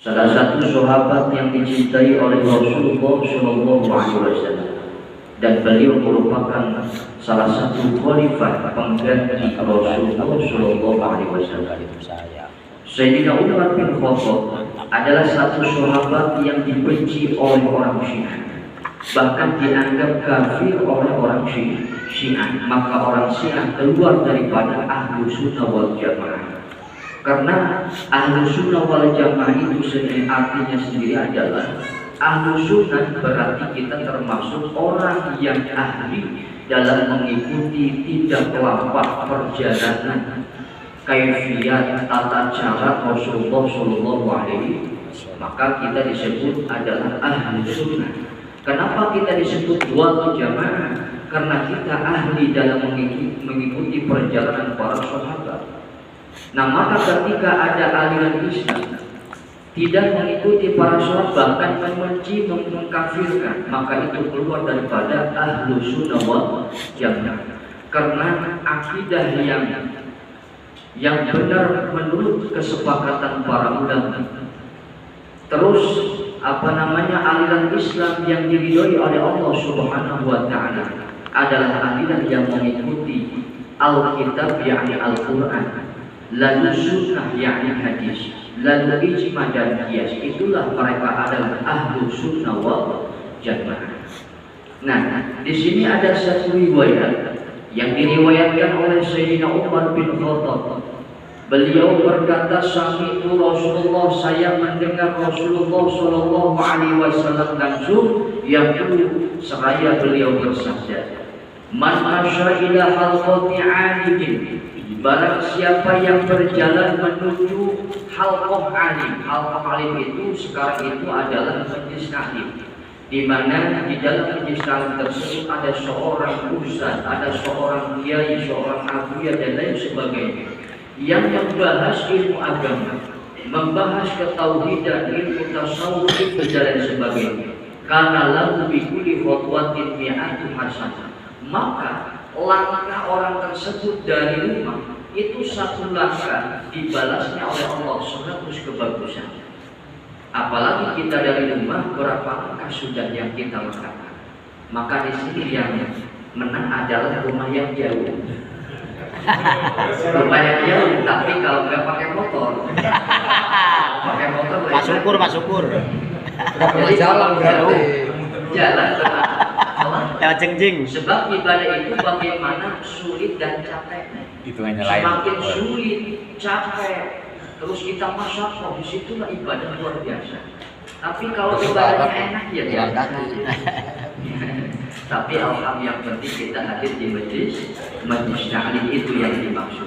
Salah satu sahabat yang dicintai oleh Rasulullah SAW, dan beliau merupakan salah satu khalifah pengganti Rasulullah SAW. Sayyidina Umar bin Khattab adalah satu sahabat yang dibenci oleh orang Syiah, bahkan dianggap kafir oleh orang Syiah. Maka orang Syiah keluar daripada Ahlu Sunnah wal Jamaah. Karena Ahlu Sunnah wal Jamaah itu sendiri artinya sendiri adalah Ahlu Sunnah, berarti kita termasuk orang yang ahli dalam mengikuti tindak lapak perjalanan kaifiyat tata cara Rasulullah SAW. Maka kita disebut adalah Ahlu Sunnah. Kenapa kita disebut wal Jamaah? Karena kita ahli dalam mengikuti perjalanan para sahabat. Nah, maka ketika ada aliran Islam tidak mengikuti para sahabat, bahkan membenci, mengkafirkan, maka itu keluar daripada Ahlu Sunnah wal Jamaah. Karena akidah yang benar menurut kesepakatan para ulama. Terus aliran Islam yang diridhoi oleh Allah Subhanahu wa taala adalah aliran yang mengikuti Alkitab yakni Al-Qur'an, lalu sunnah yakni hadis, lalu ijma dan qiyas. Itulah mereka adalah Ahlu Sunnah wal Jamaah. Nah, di sini ada satu riwayat yang diriwayatkan oleh Sayyidina Umar bin Khattab. Beliau berkata, sami'tu Rasulullah, saya mendengar Rasulullah sallallahu alaihi wasallam langsung yaqulu, seraya beliau bersabda, man masya ila halqati 'alimin, barang siapa yang berjalan menuju halqah alim. Halqah alim itu sekarang itu adalah majelis taklim, di mana di dalam majelis taklim tersebut ada seorang ustaz, ada seorang kiai, seorang abuya dan lain sebagainya yang membahas ilmu agama, membahas ketauhidan, ilmu tasawuf dan lain sebagainya. Karena lahu bi kulli khutwatin mi'atu hasanah, maka langkah orang tersebut dari rumah itu satu langkah dibalasnya oleh Allah 100 kebagusan. Apalagi kita dari rumah berapa langkah sudah yang kita lakukan. Maka di sini yang menang adalah rumah yang jauh. Rumah yang jauh, tapi kalau nggak pakai motor, Mas syukur. Jadi jalan berarti jalan lewat jengjing. Sebab ibadah itu bagaimana sulit dan capek. Semakin sulit, capek, terus kita masyarakat, disitulah ibadah luar biasa. Tapi kalau ibadahnya enak ya jalan kaki. Tapi alhamdulillah yang penting kita hadir di majelis taklim, itu yang dimaksud.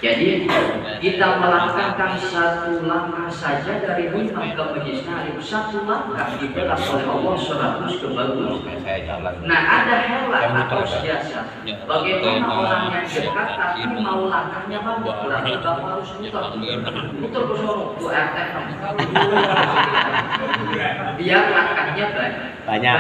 Jadi kita melangkahkan satu langkah saja dari rumah ke majelis taklim, satu langkah dibalas oleh Allah 100 kebagusan. Nah, ada helat atau siasat. Bagaimana orang yang dekat tapi mau langkahnya bagus, berarti bapak harus muter ke sono, tuh RT. Biar langkahnya banyak.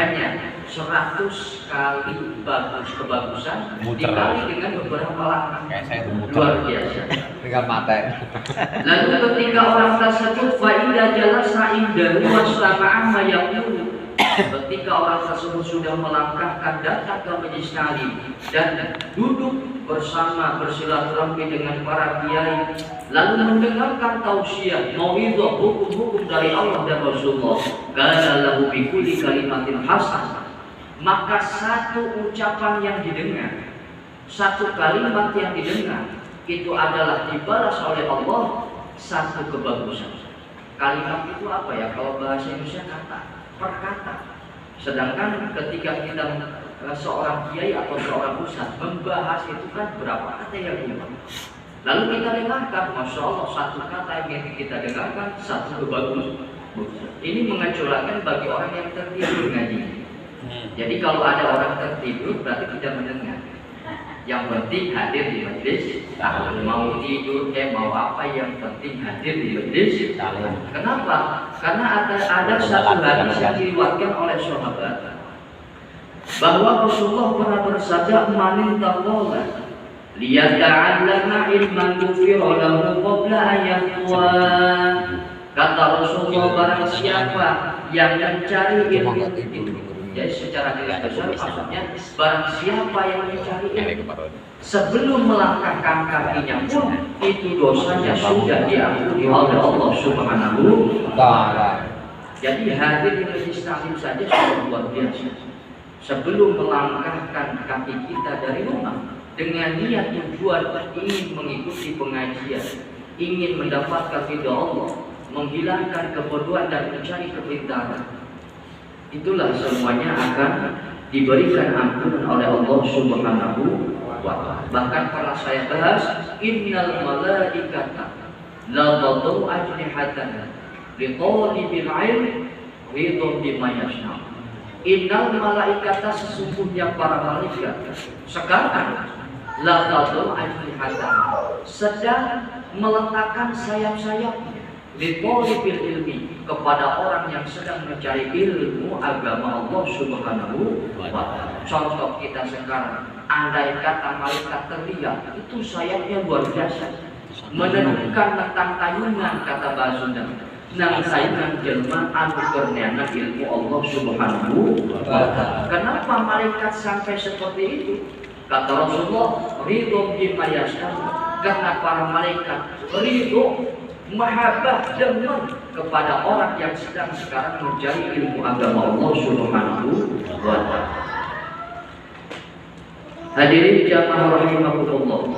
100 kali bagus kebagusan dikali dengan beberapa langkah. Luar biasa. Dengan mata. Lalu ketika orang tersebut faida jalasa indahu wastama'a ma yaqulu, ketika orang tersebut sudah melangkahkan datang ke majelis taklim dan duduk bersama bersilaturahmi dengan para kiai, lalu mendengarkan tausiah, mauidhah, hukum-hukum dari Allah dan Rasulullah, kana lahu bi kulli kalimatin hasanah, maka satu ucapan yang didengar, satu kalimat yang didengar itu adalah dibalas oleh Allah satu kebagusan. Kalimat itu apa ya? Kalau bahasa Indonesia kata, perkata. Sedangkan ketika kita seorang kiai atau seorang ustaz membahas itu kan berapa kata yang diulang. Lalu kita dengarkan, masya Allah, satu kata yang kita dengarkan satu kebagusan. Ini mengejolakan bagi orang yang tertidur ngaji. Jadi kalau ada orang tertidur berarti tidak mendengar. Yang penting hadir di majelis taklim. Mau tidur mau apa, yang penting hadir di majelis taklim. Kenapa? Karena ada satu hadis yang diriwayatkan oleh sahabat bahwa Rasulullah pernah bersabda, "Man taqalla liyata'allama ilman ghufira lahu qabla an yaqwa." Kata Rasulullah, barang siapa yang mencari ilmu itu, jadi secara garis besar maksudnya barang siapa yang mencari ilmu sebelum melangkahkan kakinya pun itu dosanya sudah diampuni oleh Allah Subhanahu wa Ta'ala. Jadi hadir di majelis taklim saja sudah luar biasa. Sebelum melangkahkan kaki kita dari rumah dengan niat tujuan ingin mengikuti pengajian, ingin mendapatkan ridha Allah, menghilangkan kebodohan dan mencari kebenaran, itulah semuanya akan diberikan ampunan oleh Allah Subhanahu wa Ta'ala. Bahkan pernah saya bahas, innal malaikata la tadau ajnihatan li talibil ilm ridha bima yasna. Innal malaikata, sesungguhnya para malaikat sekarang la tadau ajnihatan sedang meletakkan sayap-sayapnya litolibil ilmi kepada orang yang sedang mencari ilmu agama Allah Subhanahu wa Ta'ala. Contoh kita sekarang, andai kata malaikat terlihat, itu sayapnya luar biasa, menentukan tentang tayungan, kata bahasa Sunda, nang sayungan jelma anu kurniana ilmu Allah Subhanahu wa Ta'ala. Kenapa malaikat sampai seperti itu? Kata Rasulullah, ridho bima yasna, karena para malaikat ridho, mahabbah, demen kepada orang yang sedang sekarang mencari ilmu agama Allah Subhanahu wa Ta'ala. Hadirin jamaah rahimakumullah,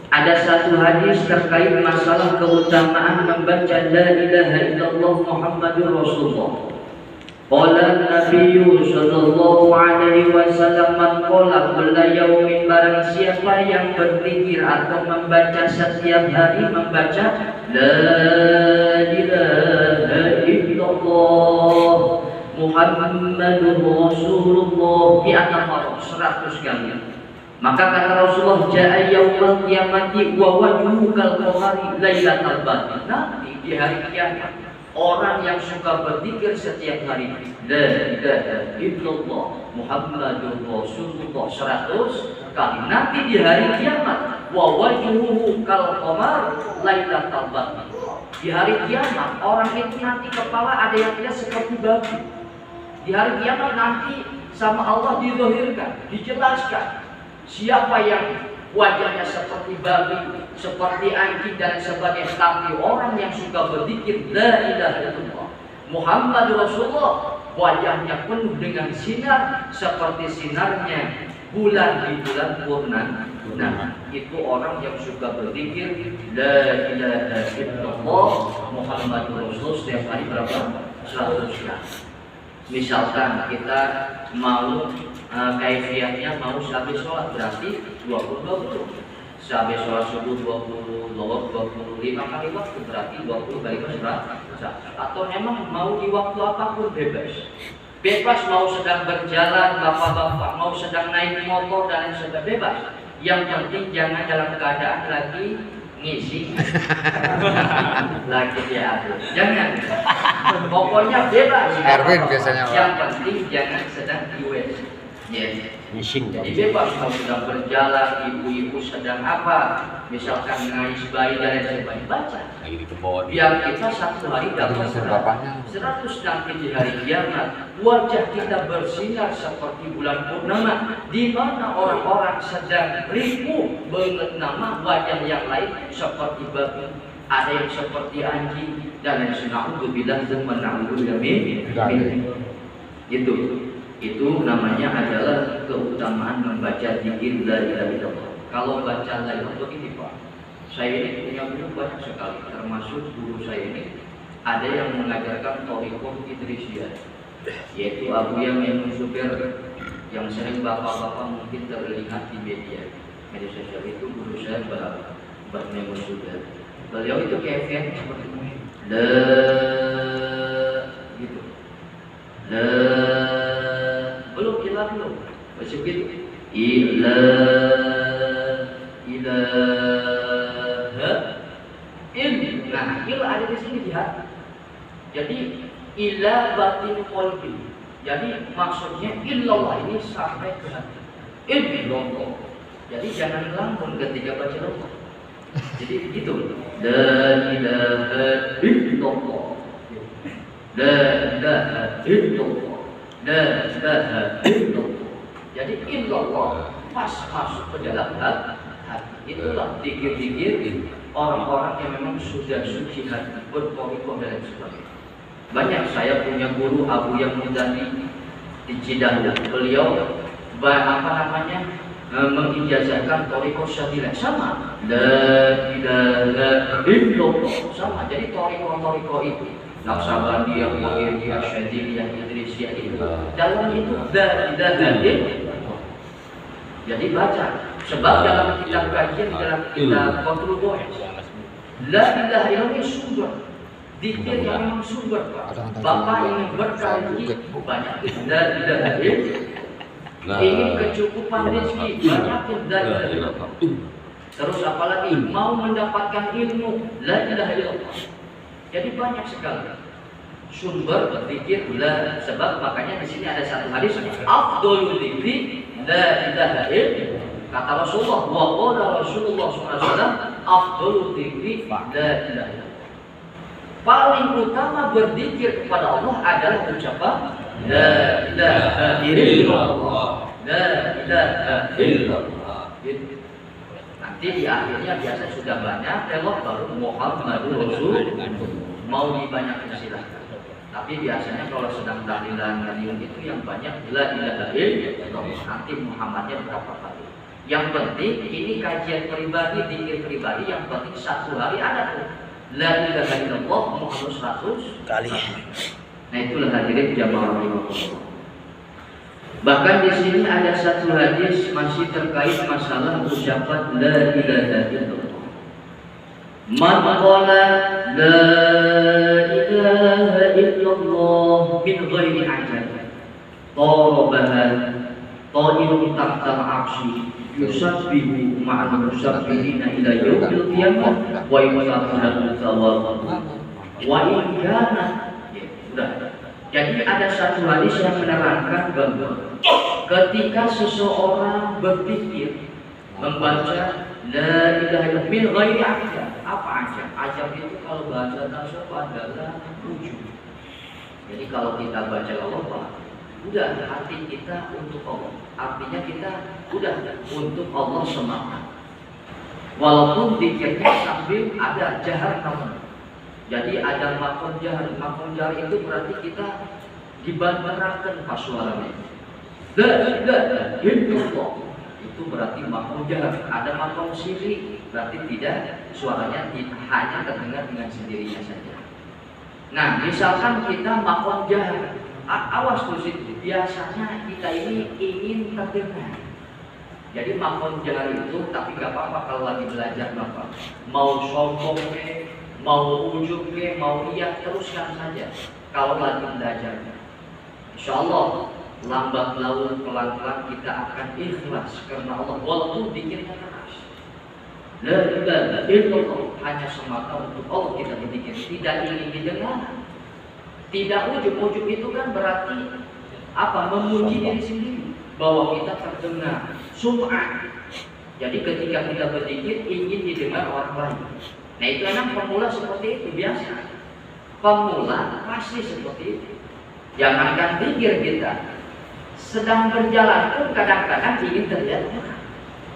ada satu hadis terkait masalah keutamaan membaca la ilaha illallah Muhammadur Rasulullah. Qala Nabiyyu sallallahu alaihi wasallam, man qala kulla yaumin, barang siapa yang berzikir atau membaca setiap hari membaca la ilaha illallah Muhammadur Rasulullah di atas 100 kali, maka kata Rasulullah, ja'a yaumul qiyamati wa wajhuhu kal qamari lailatal badr. Nanti di hari kiamat orang yang suka berzikir setiap hari la ilaha illallah Muhammadur Rasulullah 100 kali, nanti di hari kiamat wa wajhuhu kal qamar lailatal badr. Di hari kiamat orang itu nanti kepala ada yang tidak seperti babi. Di hari kiamat nanti sama Allah dizahirkan, dijelaskan siapa yang wajahnya seperti babi, seperti anjing dan sebagainya, tapi orang yang suka berzikir la ilaha illallah Muhammad Rasulullah, wajahnya penuh dengan sinar seperti sinarnya bulan di bulan purnama. Nah, itu orang yang suka berzikir la ilaha illallah Muhammad Rasulullah setiap hari berapa? 100 kali. Misalkan kita mau kaifiatnya mau sehabis sholat berarti 20 sehabis sholat subuh 20 25 kali waktu berarti 20 kali 100. Atau memang mau di waktu apapun bebas mau sedang berjalan bapak-bapak, mau sedang naik motor dan lain sebagainya, bebas. Yang penting jangan dalam keadaan lagi ngisi lagi diaduk, jangan, pokoknya bebas. Erwin biasanya yang penting jangan sedang di WC. Jadi bebas kalau sedang berjalan, ibu-ibu sedang apa, misalkan ngais bayi dan lain sebagainya, baca. Biar kita satu hari dapat 100 nanti di hari kiamat wajah kita bersinar seperti bulan purnama, di mana orang-orang sedang ribu banget nama wajah yang lain seperti babi, ada yang seperti anjing dan lain sebagainya. Itu namanya adalah keutamaan membaca zikir la ilaha illallah. Kalau baca la ilaha illallah begini Pak, saya ini punya guru banyak sekali, termasuk guru saya ini ada yang mengajarkan thariqah Idrisiyah, yaitu Abu Yamin Supir, yang sering bapak-bapak mungkin terlihat di media sosial. Itu guru saya Mbak Yamin Supir. Beliau itu kayaknya seperti ini, la gitu, la belum jelas belum masih gitu, ilaha il. Nah, il ada di sini di hati. Jadi ila batin qalbi. Jadi maksudnya illallah ini sampai ke hati. Illallah. Jadi jangan ngelamun ketika baca Allah. Jadi gitu. La ilaha illallah La ilaha illallah. La ilaha illallah. Jadi illallah pas masuk ke dalam hati. Itulah dikir-dikir orang-orang yang memang sudah suci hati, bertorikoh dan sebagainya. Banyak, saya punya guru Abu yang Mudani di Cidahu. Beliau mengijazahkan torikoh syadilah sama. La ilaha illallah sama. Jadi torikoh itu Naqsabandiyah, Mu'iriyah, Syadiliyah, Idrisiyah itu dalam itu la ilaha illallah. Jadi baca. Sebab dalam kitab kajian, dalam kitab Qatrul Bu'is, la ilaha illallah sumber. Dikir yang memang sumber, Pak. Bapak ingin berkali banyak la ilaha illallah. Ingin kecukupan rezeki, banyak la ilaha illallah. Terus apalagi mau mendapatkan ilmu, la ilaha illallah. Jadi banyak sekali sumber berzikir la, sebab makanya di sini ada satu hadis afdhalul dzikri la ilaha illallah. Kata Rasulullah, wa qala Rasulullah SAW, afdhalul dzikri la ilaha illallah. Paling utama berzikir kepada Allah adalah ucapan la ilaha illallah. La ilaha illallah. Nanti di akhirnya biasa sudah banyak lewat baru Muhammadur Rasul. Mau dibanyakin silahkan. Tapi biasanya kalau sedang tahlilan itu yang banyak la ilaha illallah. Nanti Muhammadnya berapa kali. Yang penting ini kajian pribadi, zikir pribadi, yang penting satu hari ada tuh la ilaha illallah Muhammad 100 kali. Nah itulah hadirin jamaah rahimahullah. Bahkan di sini ada satu hadis masih terkait masalah ucapan la ilaha illallah. Man qala la ilaha illallah min ghairi ajab tarabaha ta'irun tahta al-'arsy yusabbihu ma'al musabbihina ila yaumil qiyamah wa yu'tafu lahu thawabuhu wa in kana. Jadi ada satu hadis yang menerangkan bahwa ketika seseorang berpikir membaca la ilaha illallah min ghairi ajab. Apa ajab? Ajab itu kalau bahasa tasawuf adalah wujud. Jadi kalau kita baca Allah, udah hati kita untuk Allah. Artinya kita udah untuk Allah semata. Walaupun dikirnya sambil ada jahar namun. Jadi ada makom jahar itu berarti kita dibanterangkan pas suaranya. La ilaha illallah itu berarti makom jahar. Ada makom sirri berarti tidak, suaranya hanya terdengar dengan sendirinya saja. Nah, misalkan kita makom jahar, awas tuh situ. Biasanya kita ini ingin terdengar. Jadi makom jahar itu, tapi gak apa-apa kalau lagi belajar Bapak. Mau sombong mau ujung mau iya, teruskan saja. Kalau lagi belajar, insya Allah lambat laun pelan-pelan kita akan ikhlas karena Allah. Walaupun dikirnya keras, la ilaha illallah hanya semata untuk Allah kita berpikir, tidak ingin didengar, tidak ujub itu kan berarti apa? Memuji diri sendiri bahwa kita terdengar sum'ah. Jadi ketika kita berzikir ingin didengar orang lain. Nah itu enak pemula seperti itu biasa. Pemula pasti seperti itu. Jangankan pikir kita sedang berjalan pun kadang-kadang ingin terlihat orang.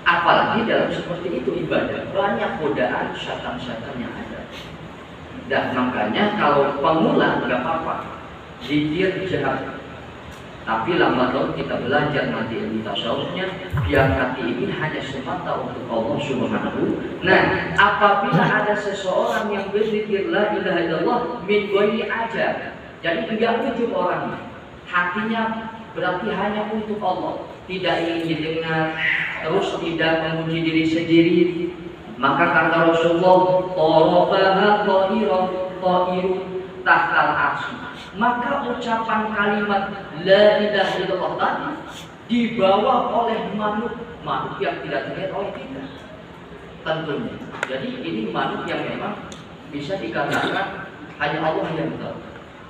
Apalagi dalam seperti itu ibadah, banyak godaan syaitan-syaitan yang ada. Dan makanya kalau pemula nggak apa-apa, zikir jahat. Tapi lambat laun kita belajar nanti ilmu tasawufnya, biar hati ini hanya semata untuk Allah Subhanahu. Nah, apabila ada seseorang yang berzikir la ilaha illallah min ghairi ajab, jadi tidak ujub orangnya, hatinya berarti hanya untuk Allah, tidak ingin didengar, terus tidak memuji diri sendiri, maka kata Rasulullah, tarabaha ta'irun tahtal arsy. Maka ucapan kalimat la ilaha illallah tadi dibawa oleh makhluk yang tidak terlihat oleh kita tentunya. Jadi ini makhluk yang memang bisa dikatakan hanya Allah yang tahu.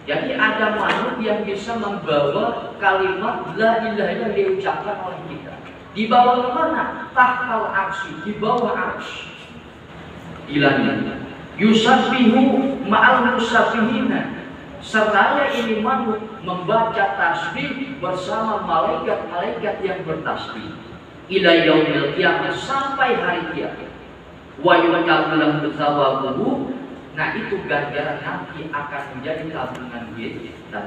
Jadi ada makhluk yang bisa membawa kalimat la ilaha illallah diucapkan oleh kita. Dibawa ke mana? Tahtal arsy, di bawah arsy. Ilahnya yusabbihu ma'al musabbihina, seraya ini manut membaca tasbih bersama malaikat-malaikat yang bertasbih ila yaumil qiyamah, sampai hari kiamat. Wa yuqabilahu tsawabuhu, nah itu ganjaran nanti akan menjadi tabungan kita.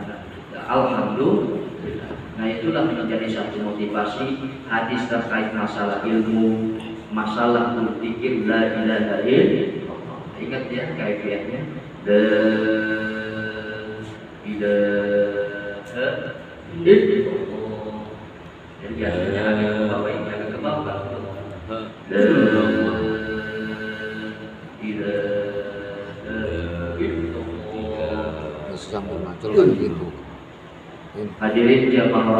Alhamdulillah. Nah itulah menjadi satu motivasi hadis terkait masalah ilmu, masalah berzikir la ilaha illallah. Ingat ya kaifiatnya, la ilaha illallah. Jadi biasanya agak ke bawah, agak ke bawah. La ilaha illallah. Islam bermatul kan gitu. Hadirin jamaah